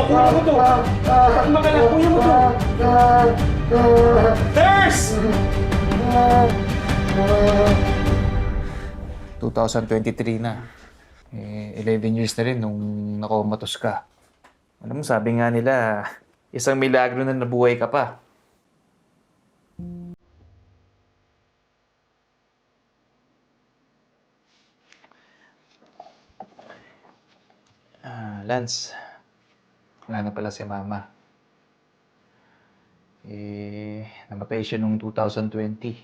Kuya mo to! Kalma ka lang, kuya mo to! Nurse! 2023 na. 11 years na rin nung nakomatos ka. Alam mo, sabi nga nila, isang milagro na nabuhay ka pa. Lance, wala na pala si Mama. Namatay siya noong 2020.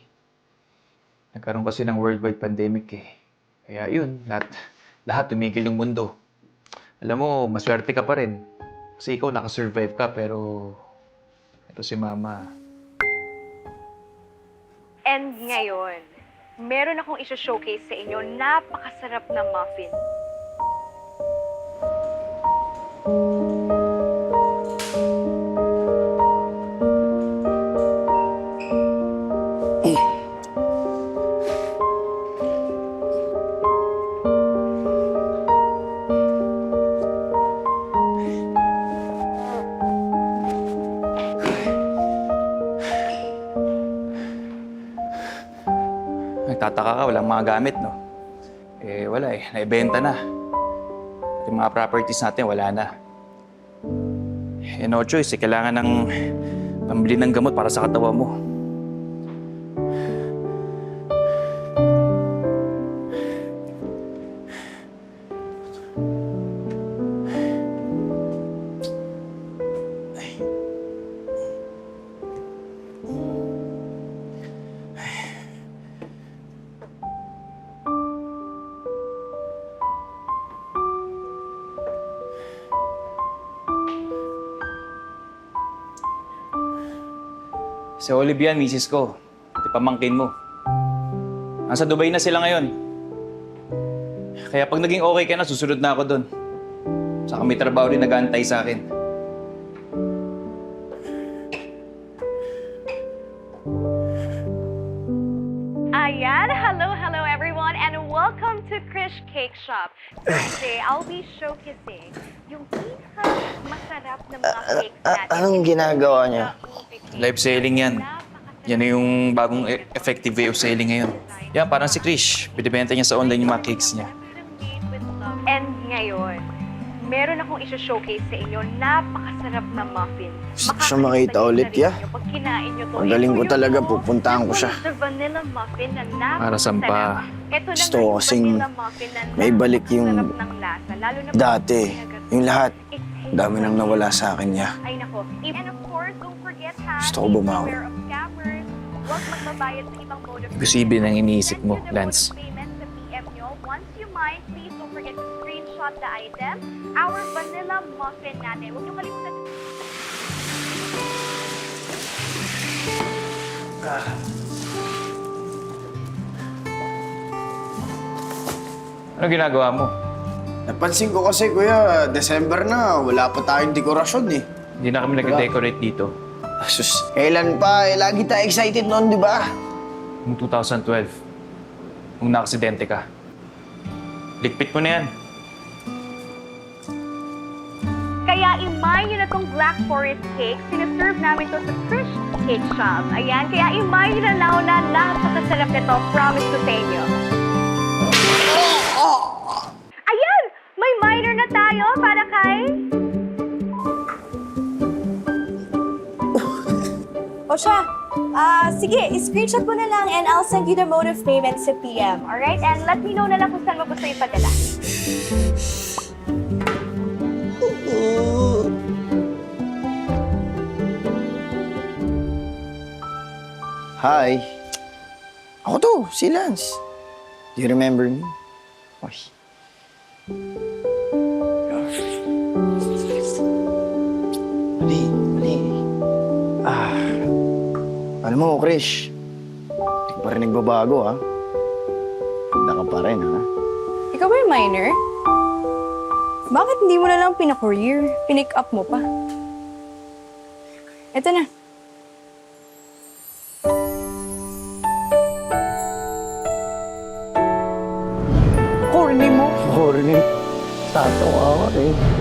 Nagkaroon kasi ng worldwide pandemic eh. Kaya yun, lahat tumigil yung mundo. Alam mo, maswerte ka pa rin. Kasi ikaw nakasurvive ka, pero ito si Mama. And ngayon, meron akong isa-showcase sa inyo. Napakasarap na muffin. Nagtataka ka, walang mga gamit, no? Wala eh. Naibenta na. At yung mga properties natin, wala na. No choice, kailangan ng pambili ng gamot para sa katawan mo. Si Olivia, misis ko. Pati pamangkin mo. Nasa Dubai na sila ngayon. Kaya pag naging okay ka na, susunod na ako doon. Saka may trabaho rin nag-aantay sa akin. Ayan, hello everyone, and welcome to Krish Cake Shop. Today, I'll be showcasing yung pinaka-masarap na mga cakes natin. Anong ginagawa niya? Live selling yan. Yan na yung bagong effective way of selling ngayon. Yan, parang si Krish. Binibenta niya sa online yung mga cakes niya. And ngayon, meron akong isa-showcase sa inyo. Napakasarap na muffin. Gusto ko siya makita ulit, ya. Pag kinain nyo to, Magaling ko talaga, pupuntahan ko siya. The vanilla muffin na napakasarap. Para saan pa? Ito na Gusto nga ko yung kasing vanilla muffin na may balik yung napakasarap ng lasa, lalo na dati. pag- Yung lahat. It tastes Dami nang nawala sa akin niya. Ay nako. And of course, don't forget Gusto ko bumawi. beware of scammers. Huwag magbabayad sa ibang mode of Imposible nang iniisip mo, Send to the Lance. mode of payment sa PM nyo. Once you mine, please don't forget to screenshot the item. Our vanilla muffin natin. Huwag nyo kalimutan. Ano ginagawa mo? Napansin ko kasi, kuya, December na, wala pa tayong dekorasyon eh. Hindi na kami nag-decorate dito. Sus, kailan pa? Lagi tayo excited noon, di ba? Noong 2012. Nung na-aksidente ka. Likpit mo na yan. Kaya imay nyo na tong Black Forest cake. Sinaserve namin to sa Krish Cake Shop. Ayan, kaya imay nyo na napakasarap nito. Promise ko sa inyo. Ayan! May minor na tayo para kay... O siya, sige, screenshot mo na lang and I'll send you the mode of payment sa PM. Alright, and let me know na lang kung saan mo gusto ipadala. Hi. Ako to, si Lance. Do you remember me? Oy. Mali, mali. Alam mo, Krish, hindi ka pa rin nagbabago, ha? Ganda ka pa rin, ha? Ikaw ba yung minor? Bakit hindi mo na lang pina-career? Pinick up mo pa. Ito na. Corny mo. Corny. Tatawa ka, eh.